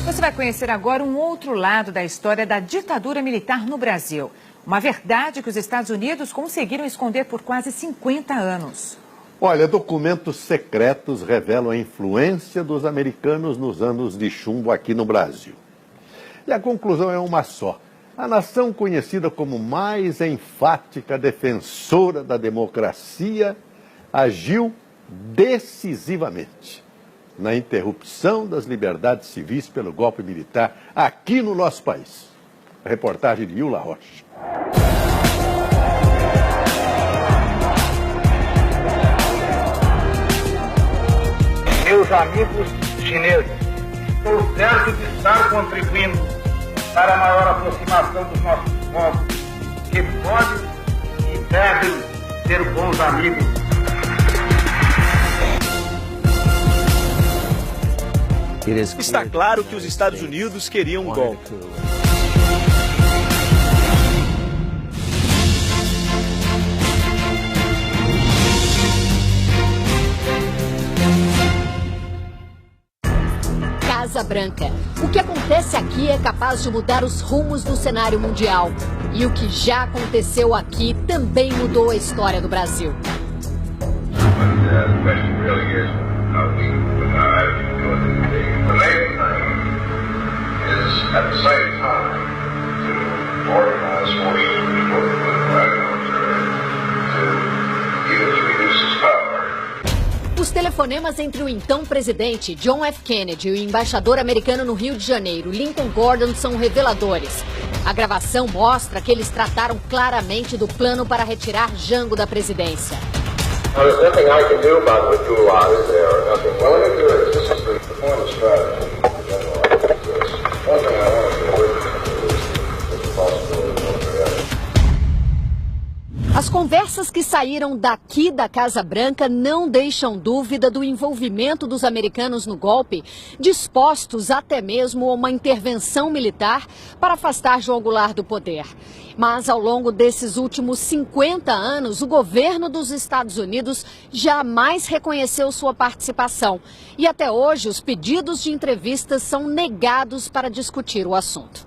Você vai conhecer agora um outro lado da história da ditadura militar no Brasil. Uma verdade que os Estados Unidos conseguiram esconder por quase 50 anos. Olha, documentos secretos revelam a influência dos americanos nos anos de chumbo aqui no Brasil. E a conclusão é uma só. A nação conhecida como mais enfática defensora da democracia agiu decisivamente na interrupção das liberdades civis pelo golpe militar aqui no nosso país. A reportagem de Yula Rocha. Meus amigos chineses, estou certo de estar contribuindo para a maior aproximação dos nossos povos, que podem e devem ser bons amigos. Está claro que os Estados Unidos queriam um golpe. Casa Branca. O que acontece aqui é capaz de mudar os rumos do cenário mundial. E o que já aconteceu aqui também mudou a história do Brasil. Os telefonemas entre o então presidente John F. Kennedy e o embaixador americano no Rio de Janeiro, Lincoln Gordon, são reveladores. A gravação mostra que eles trataram claramente do plano para retirar Jango da presidência. As conversas que saíram daqui da Casa Branca não deixam dúvida do envolvimento dos americanos no golpe, dispostos até mesmo a uma intervenção militar para afastar João Goulart do poder. Mas ao longo desses últimos 50 anos, o governo dos Estados Unidos jamais reconheceu sua participação. E até hoje, os pedidos de entrevistas são negados para discutir o assunto.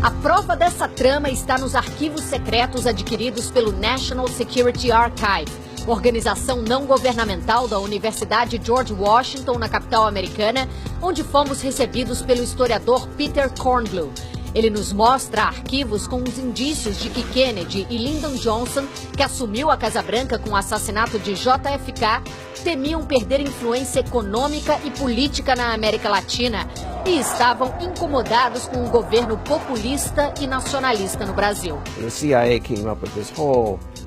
A prova dessa trama está nos arquivos secretos adquiridos pelo National Security Archive, organização não governamental da Universidade George Washington, na capital americana, onde fomos recebidos pelo historiador Peter Kornbluh. Ele nos mostra arquivos com os indícios de que Kennedy e Lyndon Johnson, que assumiu a Casa Branca com o assassinato de JFK, temiam perder influência econômica e política na América Latina e estavam incomodados com o governo populista e nacionalista no Brasil.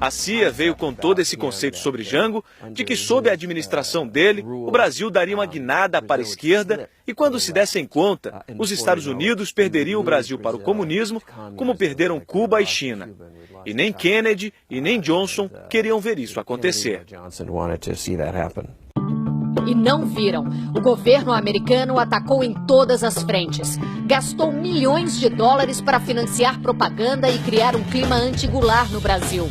A CIA veio com todo esse conceito sobre Jango, de que sob a administração dele, o Brasil daria uma guinada para a esquerda e, quando se dessem conta, os Estados Unidos perderiam o Brasil para o comunismo, como perderam Cuba e China. E nem Kennedy e nem Johnson queriam ver isso acontecer. E não viram. O governo americano atacou em todas as frentes. Gastou milhões de dólares para financiar propaganda e criar um clima anti-Goulart no Brasil.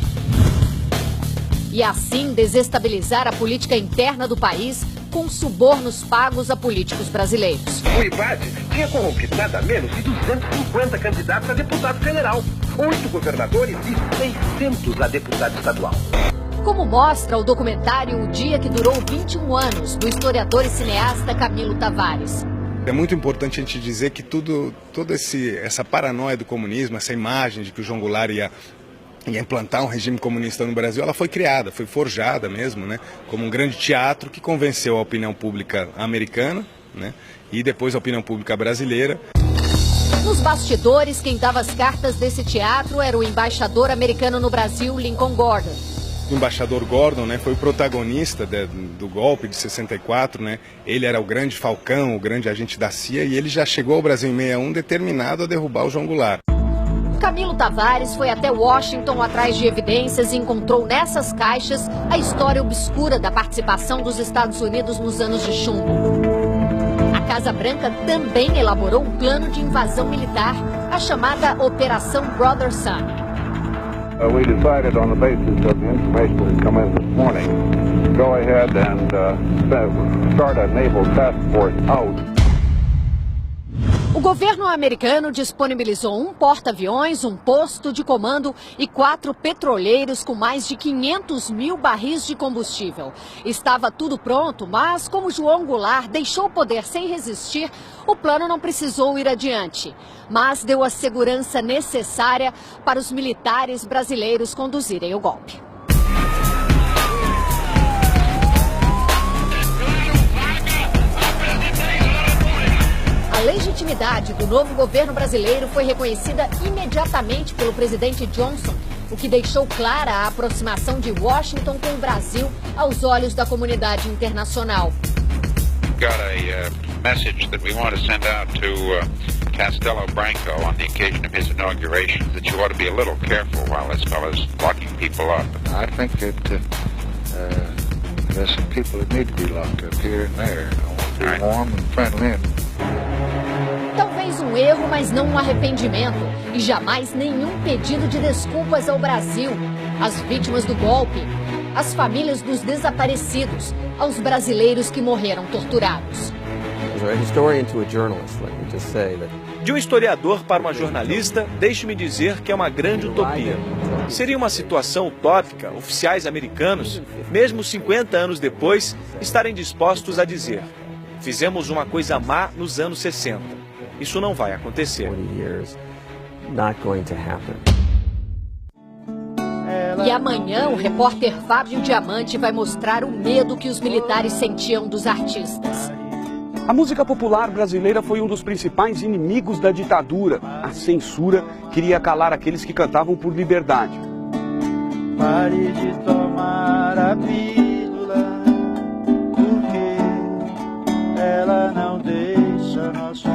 E assim desestabilizar a política interna do país com subornos pagos a políticos brasileiros. O IBAD tinha corrompido nada menos de 250 candidatos a deputado federal, 8 governadores e 600 a deputado estadual. Como mostra o documentário O Dia que Durou 21 Anos, do historiador e cineasta Camilo Tavares. É muito importante a gente dizer que toda essa paranoia do comunismo, essa imagem de que o João Goulart ia implantar um regime comunista no Brasil, ela foi criada, foi forjada mesmo, né, como um grande teatro que convenceu a opinião pública americana, né, e depois a opinião pública brasileira. Nos bastidores, quem dava as cartas desse teatro era o embaixador americano no Brasil, Lincoln Gordon. O embaixador Gordon, né, foi o protagonista do golpe de 64, né? Ele era o grande falcão, o grande agente da CIA, e ele já chegou ao Brasil em 61 determinado a derrubar o João Goulart. Camilo Tavares foi até Washington atrás de evidências e encontrou nessas caixas a história obscura da participação dos Estados Unidos nos anos de chumbo. A Casa Branca também elaborou um plano de invasão militar, a chamada Operação Brother Sun. We decided on the basis of the information that had come in this morning, go ahead and start a naval task force out. governo americano disponibilizou um porta-aviões, um posto de comando e 4 petroleiros com mais de 500 mil barris de combustível. Estava tudo pronto, mas como João Goulart deixou o poder sem resistir, o plano não precisou ir adiante. Mas deu a segurança necessária para os militares brasileiros conduzirem o golpe. A legitimidade do novo governo brasileiro foi reconhecida imediatamente pelo presidente Johnson, o que deixou clara a aproximação de Washington com o Brasil aos olhos da comunidade internacional. Got a message that we want to send out to Castelo Branco on the occasion of his inauguration, that you ought to be a little careful while this fellow's locking people up. I think that there's some people that need to be locked up here and there. I want to be warm and friendly. Talvez um erro, mas não um arrependimento. E jamais nenhum pedido de desculpas ao Brasil, às vítimas do golpe, às famílias dos desaparecidos, aos brasileiros que morreram torturados. De um historiador para uma jornalista, deixe-me dizer que é uma grande utopia. Seria uma situação utópica oficiais americanos, mesmo 50 anos depois, estarem dispostos a dizer: fizemos uma coisa má nos anos 60. Isso não vai acontecer. E amanhã o repórter Fábio Diamante vai mostrar o medo que os militares sentiam dos artistas. A música popular brasileira foi um dos principais inimigos da ditadura. A censura queria calar aqueles que cantavam por liberdade. Pare de tomar a pílula, porque ela não deixa nosso